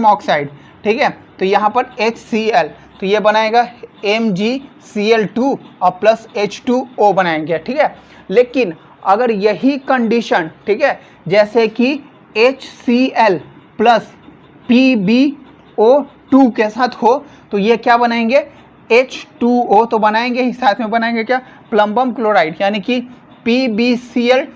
ऑक्साइड, ठीक है, तो यहाँ पर HCl, तो ये बनाएगा MgCl2 और प्लस H2O बनाएंगे, ठीक है। लेकिन अगर यही कंडीशन, ठीक है, जैसे कि HCl प्लस PbO2 के साथ हो तो ये क्या बनाएंगे, H2O तो बनाएंगे ही, साथ में बनाएंगे क्या, प्लम्बम क्लोराइड, यानी कि PbCl2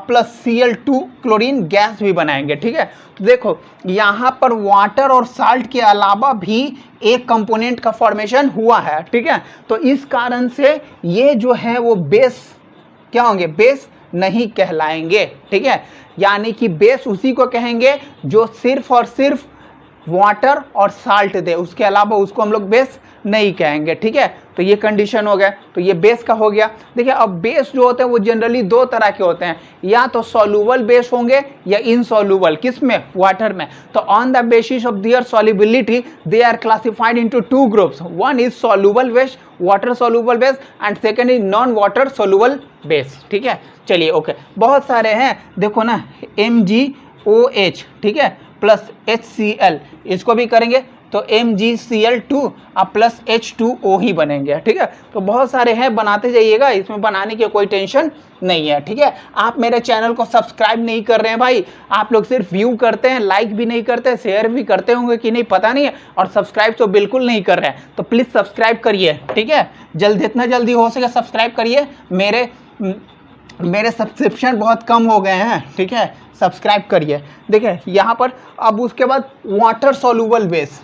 plus Cl2 chlorine gas भी बनाएंगे, ठीक है। तो देखो यहाँ पर वाटर और साल्ट के अलावा भी एक कंपोनेंट का फॉर्मेशन हुआ है, ठीक है। तो इस कारण से ये जो है वो बेस क्या होंगे, बेस नहीं कहलाएंगे, ठीक है। यानी कि बेस उसी को कहेंगे जो सिर्फ और सिर्फ वाटर और साल्ट दे, उसके अलावा उसको हम लोग बेस नहीं कहेंगे, ठीक है। तो ये कंडीशन हो गया, तो ये बेस का हो गया। देखिए अब बेस जो होते हैं वो जनरली दो तरह के होते हैं, या तो सॉल्युबल बेस होंगे या इनसॉल्युबल, किसमें, वाटर में। तो on the basis of their solubility they are classified into two groups, one is soluble base, water soluble base, and second is non water soluble base, ठीक है। चलिए ओके, बहुत सारे हैं, देखो ना, MgOH, ठीक है, प्लस HCl, इसको भी करेंगे तो MgCl2 प्लस H2O ही बनेंगे, ठीक है। तो बहुत सारे हैं, बनाते जाइएगा, इसमें बनाने की कोई टेंशन नहीं है, ठीक है। आप मेरे चैनल को सब्सक्राइब नहीं कर रहे हैं भाई, आप लोग सिर्फ व्यू करते हैं, लाइक भी नहीं करते, शेयर भी करते होंगे कि नहीं पता नहीं है, और सब्सक्राइब तो बिल्कुल नहीं कर रहे हैं। तो प्लीज़ सब्सक्राइब करिए, ठीक है, जितना जल्दी हो सके सब्सक्राइब करिए। मेरे सब्सक्रिप्शन बहुत कम हो गए हैं, ठीक है, सब्सक्राइब करिए। देखिए यहाँ पर अब उसके बाद वाटर सॉल्युबल बेस,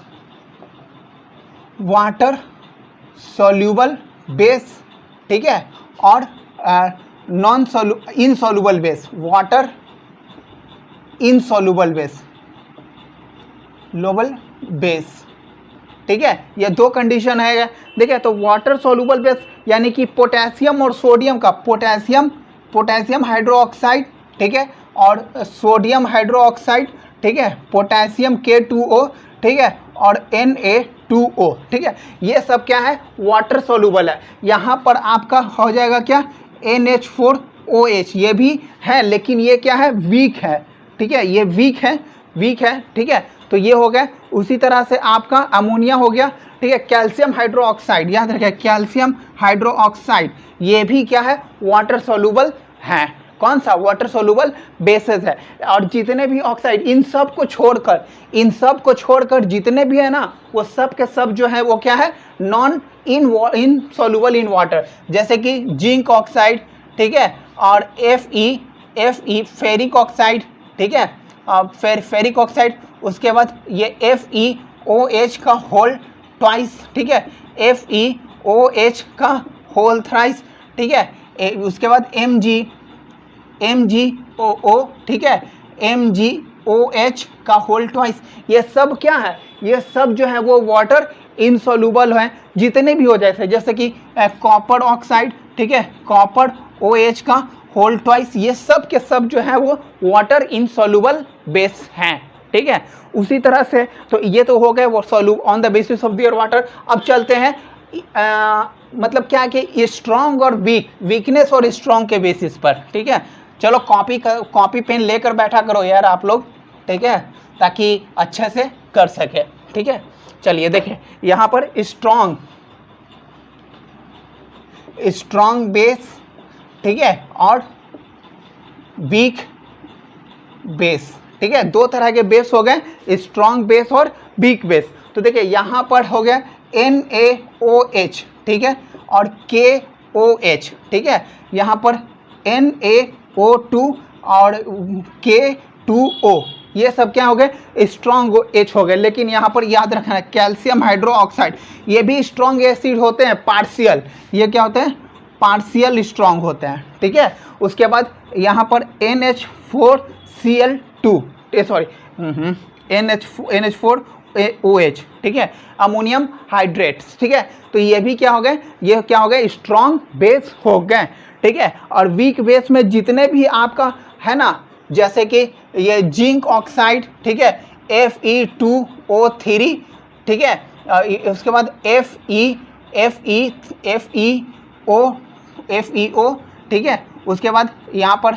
ठीक है, और insoluble base, water insoluble base, ठीक है, ये दो कंडीशन है। देखिए तो वाटर सॉल्युबल बेस यानी कि पोटेशियम और सोडियम का, पोटेशियम हाइड्रो ऑक्साइड, ठीक है, और सोडियम हाइड्रो ऑक्साइड, ठीक है, पोटेशियम K2O, ठीक है, और Na2O, ठीक है, ये सब क्या है, वाटर सॉल्युबल है। यहाँ पर आपका हो जाएगा क्या, NH4OH, ये भी है लेकिन ये क्या है, वीक है, ठीक है, ये वीक है, ठीक है। तो ये हो गया। उसी तरह से आपका अमोनिया हो गया, ठीक है, कैल्शियम हाइड्रो ऑक्साइड, याद रखिए कैल्शियम हाइड्रो ऑक्साइड, ये भी क्या है, वाटर सॉल्युबल है। कौन सा, वाटर सॉल्युबल बेसेस है। और जितने भी ऑक्साइड, इन सब को छोड़कर जितने भी है ना, वो सब के सब जो है वो क्या है, non in soluble in water. जैसे कि जिंक ऑक्साइड, ठीक है, और Fe फेरिक ऑक्साइड, ठीक है, फेरिक ऑक्साइड। उसके बाद ये FeOH का होल ट्वाइस, ठीक है, FeOH का होल थ्राइस, ठीक है। उसके बाद MgOO, ठीक है, MgOH का होल ट्वाइस। ये सब क्या है, ये सब जो है वो वाटर इनसॉल्युबल है, जितने भी हो जाए, जैसे कि कॉपर ऑक्साइड, ठीक है, कॉपर OH का होल ट्वाइस, ये सब के सब जो है वो वाटर इनसॉल्युबल बेस हैं, ठीक है। उसी तरह से तो ये तो हो गए वो soluble on the basis of there water. अब चलते हैं मतलब क्या कि स्ट्रॉन्ग और वीक, वीकनेस और स्ट्रॉन्ग के बेसिस पर, ठीक है। चलो कॉपी पेन लेकर बैठा करो यार आप लोग, ठीक है, ताकि अच्छे से कर सके, ठीक है। चलिए देखिए यहाँ पर स्ट्रॉन्ग बेस, ठीक है, और वीक बेस, ठीक है। दो तरह के बेस हो गए, स्ट्रॉन्ग बेस और वीक बेस। तो देखिए यहाँ पर हो गया NaOH, ठीक है, और KOH, ठीक है। यहाँ पर NaO2 और K2O, ये सब क्या हो गए, स्ट्रॉन्ग H हो गए। लेकिन यहाँ पर याद रखना है कैल्शियम हाइड्रोक्साइड, ये भी स्ट्रॉन्ग एसिड होते हैं पार्शियल, ये क्या होते हैं, पार्शियल स्ट्रॉन्ग होते हैं, ठीक है। उसके बाद यहाँ पर NH4Cl2, सॉरी NH4OH, ठीक है, अमोनियम हाइड्रेट्स, ठीक है। तो ये भी क्या हो गए, ये क्या हो गए, स्ट्रॉन्ग बेस हो गए, ठीक है। और वीक बेस में जितने भी आपका है ना, जैसे कि ये जिंक ऑक्साइड, ठीक है, Fe2O3, ठीक है। उसके बाद FeO, ठीक है। उसके बाद यहाँ पर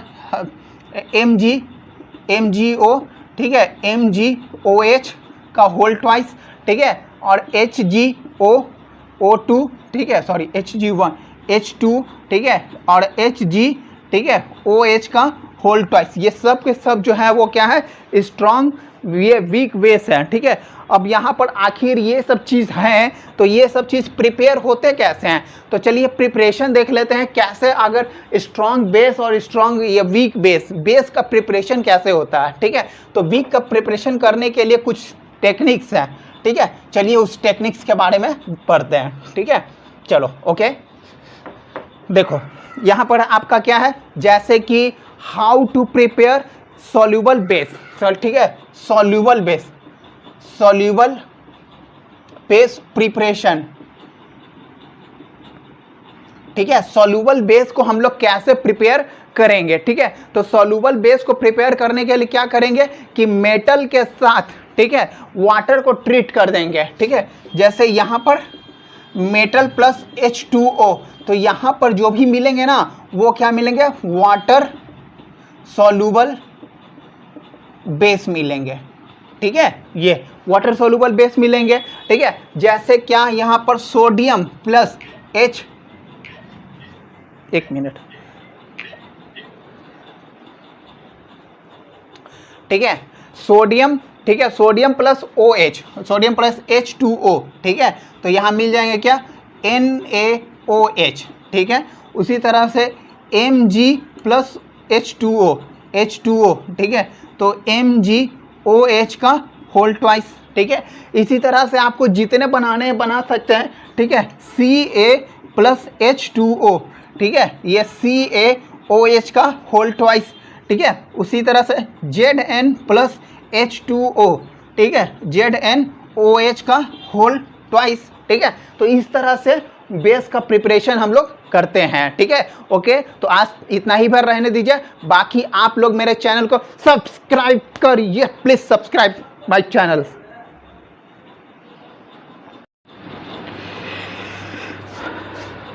MgO, ठीक है, MgOH का होल ट्वाइस, ठीक है, और HgO2, ठीक है, सॉरी Hg1 H2, ठीक है, और Hg, ठीक है, OH का होल ट्वाइस। ये सब के सब जो है वो क्या है, स्ट्रॉन्ग, ये वीक बेस है, ठीक है। अब यहाँ पर आखिर ये सब चीज़ हैं, तो ये सब चीज़ प्रिपेयर होते कैसे हैं, तो चलिए प्रिपरेशन देख लेते हैं कैसे, अगर स्ट्रॉन्ग बेस और स्ट्रॉन्ग ये वीक बेस का प्रिपरेशन कैसे होता है, ठीक है। तो वीक का प्रिपरेशन करने के लिए कुछ टेक्निक्स हैं, ठीक है। चलिए उस टेक्निक्स के बारे में पढ़ते हैं, ठीक है। चलो ओके, देखो यहाँ पर आपका क्या है, जैसे कि how to prepare soluble base, ठीक है, सॉल्यूबल बेस प्रिपरेशन, ठीक है। सॉल्यूबल बेस को हम लोग कैसे प्रिपेयर करेंगे, ठीक है। तो सॉल्यूबल बेस को प्रिपेयर करने के लिए क्या करेंगे कि मेटल के साथ, ठीक है, वाटर को ट्रीट कर देंगे, ठीक है। जैसे यहाँ पर मेटल प्लस H2O, तो यहाँ पर जो भी मिलेंगे ना वो क्या मिलेंगे, वाटर सॉल्यूबल बेस मिलेंगे, ठीक है। ये वाटर सॉल्यूबल बेस मिलेंगे, ठीक है। जैसे क्या यहाँ पर सोडियम प्लस H, एक मिनट, ठीक है, सोडियम, ठीक है, sodium plus OH, sodium plus H2O, ठीक है। तो यहाँ मिल जाएंगे क्या, NaOH, ठीक है। उसी तरह से Mg प्लस H2O, ठीक है, तो MgOH का होल ट्वाइस, ठीक है। इसी तरह से आपको जितने बनाने बना सकते हैं, ठीक है। Ca प्लस H2O, ठीक है, ये CaOH का होल ट्वाइस, ठीक है। उसी तरह से Zn प्लस H2O, ठीक है, ZnOH का होल ट्वाइस, ठीक है। तो इस तरह से बेस का प्रिपरेशन हम लोग करते हैं, ठीक है। ओके, तो आज इतना ही भर रहने दीजिए, बाकी आप लोग मेरे चैनल को सब्सक्राइब करिए, please subscribe my channel.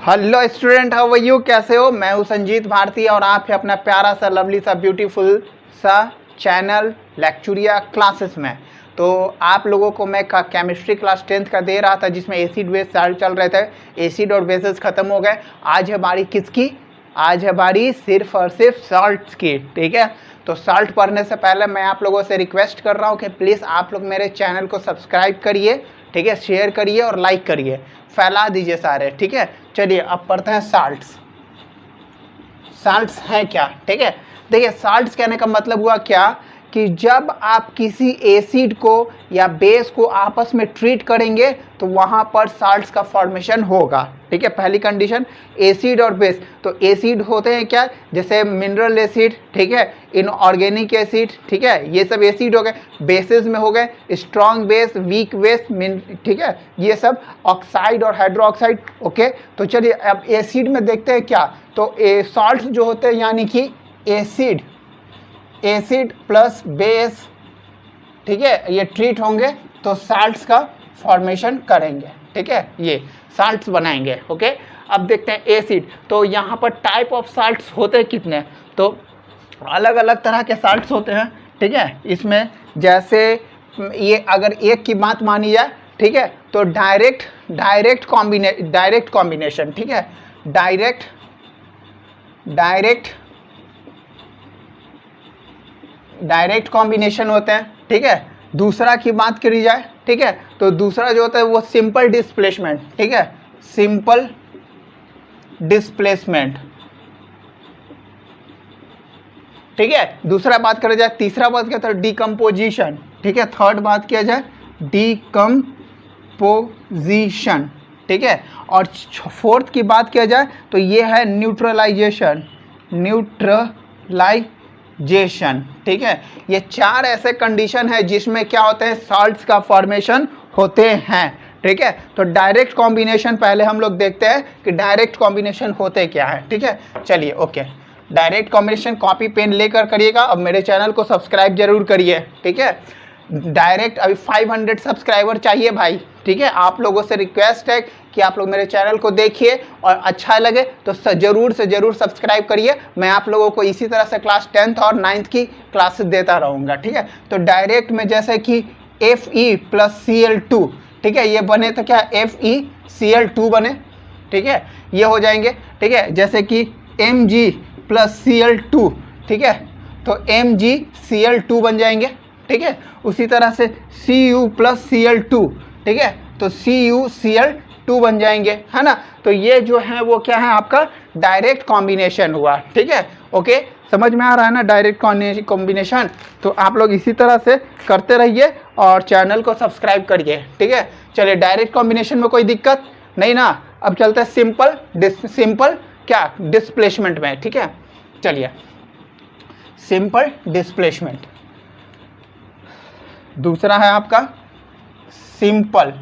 Hello student, how are you, कैसे हो? मैं हूँ संजीत भारती और आप है अपना प्यारा सा लवली सा ब्यूटीफुल सा चैनल लेक्चुरिया क्लासेस में। तो आप लोगों को मैं केमिस्ट्री क्लास 10th का दे रहा था, जिसमें एसिड बेस साल्ट चल रहे थे। एसिड और बेसेस ख़त्म हो गए। आज है बारी किसकी? आज है बारी सिर्फ और सिर्फ साल्ट्स की, ठीक है। तो साल्ट पढ़ने से पहले मैं आप लोगों से रिक्वेस्ट कर रहा हूँ कि प्लीज़ आप लोग मेरे चैनल को सब्सक्राइब करिए, ठीक है, शेयर करिए और लाइक करिए, फैला दीजिए सारे, ठीक है। चलिए अब पढ़ते हैं साल्ट्स। साल्ट्स हैं क्या, ठीक है। देखिए साल्ट्स कहने का मतलब हुआ क्या कि जब आप किसी एसिड को या बेस को आपस में ट्रीट करेंगे तो वहाँ पर साल्ट्स का फॉर्मेशन होगा, ठीक है। पहली कंडीशन एसिड और बेस। तो एसिड होते हैं क्या, जैसे मिनरल एसिड, ठीक है, इनऑर्गेनिक एसिड, ठीक है, ये सब एसिड हो गए। बेसेस में हो गए स्ट्रॉन्ग बेस, वीक बेस, ठीक है, ये सब ऑक्साइड और हाइड्रोक्साइड, ओके। तो चलिए अब एसिड में देखते हैं क्या। तो सॉल्ट्स जो होते हैं यानी कि एसिड प्लस बेस, ठीक है, ये ट्रीट होंगे तो साल्ट्स का फॉर्मेशन करेंगे, ठीक है, ये साल्ट्स बनाएंगे, ओके। अब देखते हैं एसिड। तो यहाँ पर टाइप ऑफ साल्ट्स होते हैं कितने, तो अलग अलग तरह के साल्ट्स होते हैं, ठीक है। इसमें जैसे ये अगर एक की बात मानी जाए, ठीक है, तो डायरेक्ट कॉम्बिनेशन, ठीक है, डायरेक्ट कॉम्बिनेशन होते हैं, ठीक है। दूसरा की बात करी जाए, ठीक है, तो दूसरा जो होता है वो सिंपल डिस्प्लेसमेंट, ठीक है, सिंपल डिस्प्लेसमेंट, ठीक है। दूसरा बात करा जाए, तीसरा बात क्या था, डिकम्पोजिशन, ठीक है। थर्ड बात किया जाए डिकम्पोजिशन, ठीक है। और फोर्थ की बात किया जाए तो ये है न्यूट्रलाइजेशन, ठीक है। ये चार ऐसे कंडीशन है जिसमें क्या होते हैं, साल्ट्स का फॉर्मेशन होते हैं, ठीक है। तो डायरेक्ट कॉम्बिनेशन पहले हम लोग देखते हैं कि डायरेक्ट कॉम्बिनेशन होते क्या है, ठीक है। चलिए okay, direct combination copy pen लेकर करिएगा। अब मेरे चैनल को सब्सक्राइब जरूर करिए, ठीक है। डायरेक्ट अभी 500 सब्सक्राइबर चाहिए भाई, ठीक है। आप लोगों से रिक्वेस्ट है कि आप लोग मेरे चैनल को देखिए और अच्छा लगे तो ज़रूर से ज़रूर सब्सक्राइब करिए। मैं आप लोगों को इसी तरह से क्लास 10th और 9th की क्लासेस देता रहूँगा, ठीक है। तो डायरेक्ट में जैसे कि Fe+Cl2, ठीक है, ये बने तो क्या FeCl2 बने, ठीक है, ये हो जाएंगे, ठीक है। जैसे कि Mg+Cl2, ठीक है, तो MgCl2 बन जाएंगे, ठीक है। उसी तरह से Cu+Cl2, ठीक है, तो CuCl2 बन जाएंगे, है ना। तो ये जो है वो क्या है, आपका डायरेक्ट कॉम्बिनेशन हुआ, ठीक है। ओके, समझ में आ रहा है ना डायरेक्ट कॉम्बिनेशन। तो आप लोग इसी तरह से करते रहिए और चैनल को सब्सक्राइब करिए, ठीक है। चलिए, डायरेक्ट कॉम्बिनेशन में कोई दिक्कत नहीं ना। अब चलते हैं सिंपल क्या डिस्प्लेसमेंट में, ठीक है। चलिए, सिंपल डिस्प्लेसमेंट, दूसरा है आपका सिंपल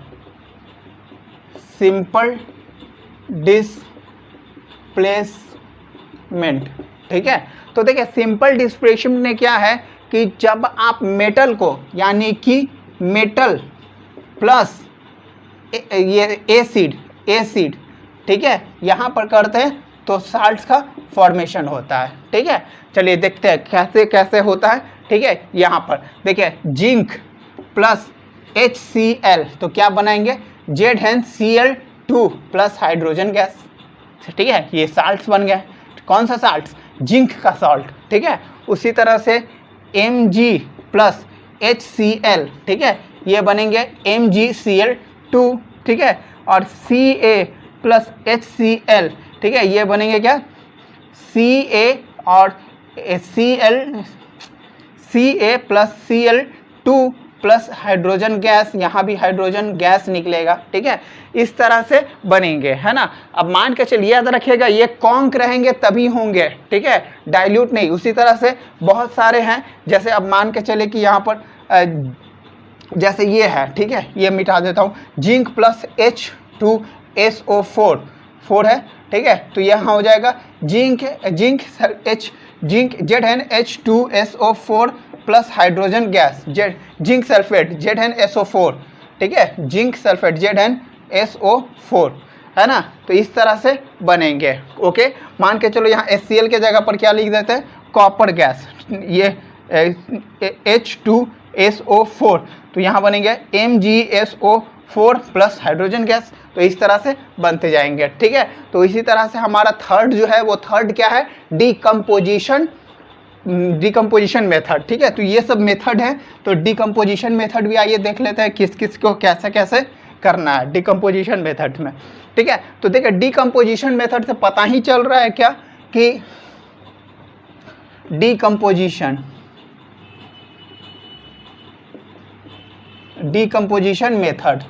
डिस्प्लेसमेंट, ठीक है। तो देखिए, सिंपल डिस्प्लेसमेंट में क्या है कि जब आप मेटल को, यानी कि मेटल प्लस ये एसिड, ठीक है, यहाँ पर करते हैं तो साल्ट्स का फॉर्मेशन होता है, ठीक है। चलिए देखते हैं कैसे कैसे होता है, ठीक है। यहाँ पर देखिए, जिंक प्लस HCl, तो क्या बनाएंगे, ZnCl2 प्लस हाइड्रोजन गैस, ठीक है। ये साल्ट्स बन गए। कौन सा साल्ट्स, जिंक का सॉल्ट, ठीक है। उसी तरह से Mg+HCl, ठीक है, ये बनेंगे MgCl2, ठीक है। और Ca+HCl, ठीक है, ये बनेंगे क्या, Ca और Ca+Cl2 प्लस हाइड्रोजन गैस, यहाँ भी हाइड्रोजन गैस निकलेगा, ठीक है। इस तरह से बनेंगे, है ना। अब मान के चलिए, याद रखिएगा, ये कॉन्क रहेंगे तभी होंगे, ठीक है, डाइल्यूट नहीं। उसी तरह से बहुत सारे हैं, जैसे अब मान के चले कि यहाँ पर जैसे ये है, ठीक है, ये मिटा देता हूँ, जिंक प्लस H2SO4 है, ठीक है। तो यहाँ हो जाएगा zinc ZnH2SO4 plus hydrogen gas, zinc sulphate ZnSO4, ठीक है, जिंक सल्फेट ZnSO4, है ना। तो इस तरह से बनेंगे, ओके। मान के चलो यहाँ HCl के जगह पर क्या लिख देते हैं, कॉपर गैस, ये H2SO4, तो यहाँ बनेंगे MgSO4 प्लस हाइड्रोजन गैस। तो इस तरह से बनते जाएंगे, ठीक है। तो इसी तरह से हमारा थर्ड जो है वो थर्ड क्या है, डिकम्पोजिशन मेथड, ठीक है। तो ये सब मेथड है, तो डिकम्पोजिशन मेथड भी आइए देख लेते हैं किस किस को कैसे कैसे करना है डिकम्पोजिशन मेथड में, ठीक है। तो देखिए, डिकम्पोजिशन मेथड से पता ही चल रहा है क्या कि डिकम्पोजिशन मेथड,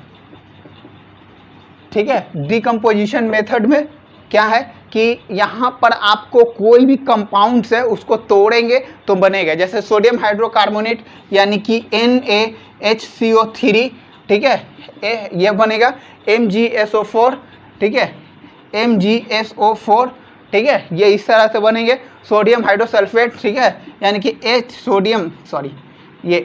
ठीक है। डिकम्पोजिशन मेथड में क्या है कि यहाँ पर आपको कोई भी कंपाउंड है उसको तोड़ेंगे तो बनेगा। जैसे सोडियम हाइड्रोकार्बोनेट यानी कि NaHCO3, ठीक है, ये बनेगा MgSO4, ठीक है, MgSO4, ठीक है, ये इस तरह से बनेंगे। सोडियम हाइड्रोसल्फेट, ठीक है, यानी कि ये Na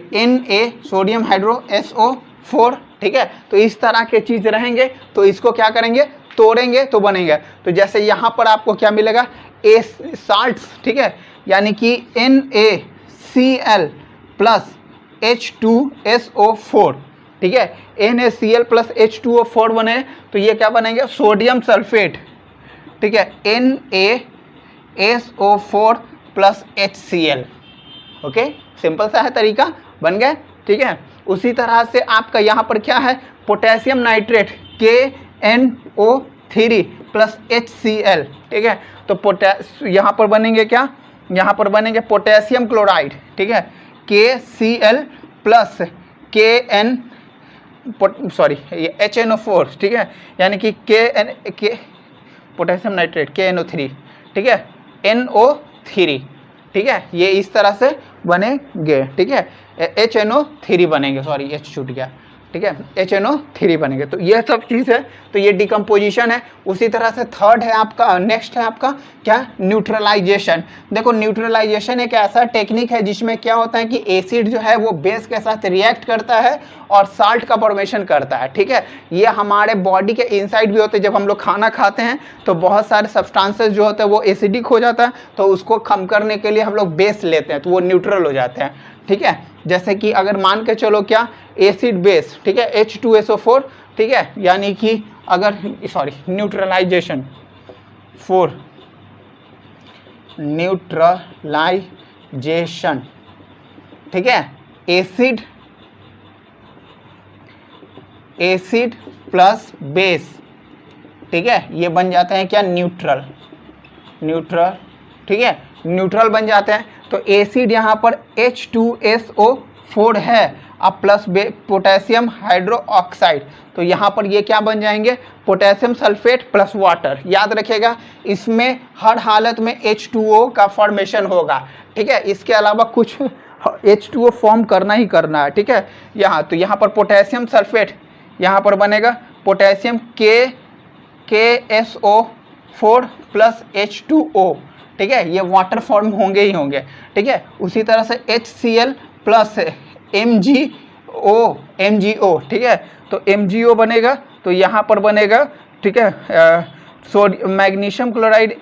सोडियम हाइड्रो SO4, ठीक है। तो इस तरह के चीज़ रहेंगे, तो इसको क्या करेंगे, तोड़ेंगे तो बनेगा। तो जैसे यहाँ पर आपको क्या मिलेगा, ए साल्ट्स, ठीक है, यानी कि NaCl प्लस H2SO4, ठीक है, NaCl प्लस H2O4 बने तो ये क्या बनेंगे, सोडियम सल्फेट, ठीक है, NaSO4 plus HCl। Okay, simple सा है तरीका, बन गए, ठीक है। उसी तरह से आपका यहाँ पर क्या है, potassium nitrate KNO3 plus HCl, ठीक है। तो यहाँ पर बनेंगे क्या, यहाँ पर बनेंगे पोटेशियम क्लोराइड, ठीक है, KCl प्लस HNO4, ठीक है, यानी कि पोटेशियम नाइट्रेट KNO3, ठीक है, NO3, ठीक है, ये इस तरह से बनेंगे, ठीक है, HNO3 बनेंगे, सॉरी H छूट गया, ठीक है, HNO3 बनेंगे। तो ये सब चीज़ है, तो ये डिकम्पोजिशन है। उसी तरह से थर्ड है आपका, नेक्स्ट है आपका क्या, न्यूट्रलाइजेशन। देखो न्यूट्रलाइजेशन एक ऐसा टेक्निक है जिसमें क्या होता है कि एसिड जो है वो बेस के साथ रिएक्ट करता है और साल्ट का फॉर्मेशन करता है, ठीक है। ये हमारे बॉडी के इनसाइड भी होते हैं। जब हम लोग खाना खाते हैं तो बहुत सारे सब्सटेंसेस जो होते हैं वो एसिडिक हो जाता है, तो उसको कम करने के लिए हम लोग बेस लेते हैं तो वो न्यूट्रल हो जाते हैं, ठीक है। जैसे कि अगर मान के चलो क्या, एसिड बेस, ठीक है, H2SO4, ठीक है, यानी कि अगर न्यूट्रलाइजेशन ठीक है, एसिड प्लस बेस, ठीक है, ये बन जाते हैं क्या, न्यूट्रल, ठीक है, न्यूट्रल बन जाते हैं। तो एसिड यहाँ पर H2SO4 है, अब प्लस पोटेशियम हाइड्रोक्साइड, तो यहाँ पर ये क्या बन जाएंगे, पोटेशियम सल्फेट प्लस वाटर। याद रखिएगा इसमें हर हालत में H2O का फॉर्मेशन होगा, ठीक है, इसके अलावा कुछ H2O फॉर्म करना ही करना है, ठीक है। यहाँ तो यहाँ पर पोटेशियम सल्फेट, यहाँ पर बनेगा पोटेशियम KSO4 प्लस H2O, ठीक है, ये वाटर फॉर्म होंगे ही होंगे, ठीक है। उसी तरह से HCl प्लस MgO, ठीक है, तो MgO बनेगा, तो यहाँ पर बनेगा, ठीक है, मैग्नीशियम क्लोराइड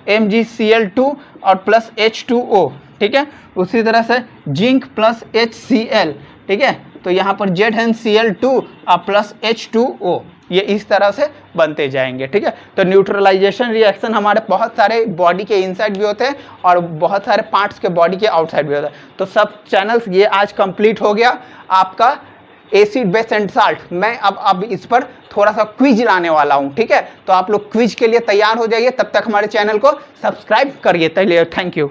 MgCl2 और प्लस H2O, ठीक है। उसी तरह से जिंक प्लस HCl, ठीक है, तो यहाँ पर ZnCl2 और प्लस H2O, ये इस तरह से बनते जाएंगे, ठीक है। तो न्यूट्रलाइजेशन रिएक्शन हमारे बहुत सारे बॉडी के इनसाइड भी होते हैं और बहुत सारे पार्ट्स के बॉडी के आउटसाइड भी होता है। तो सब चैनल्स ये आज कंप्लीट हो गया आपका एसिड बेस एंड साल्ट। मैं अब इस पर थोड़ा सा क्विज लाने वाला हूँ, ठीक है। तो आप लोग क्विज के लिए तैयार हो जाइए, तब तक हमारे चैनल को सब्सक्राइब करिए। Thank you.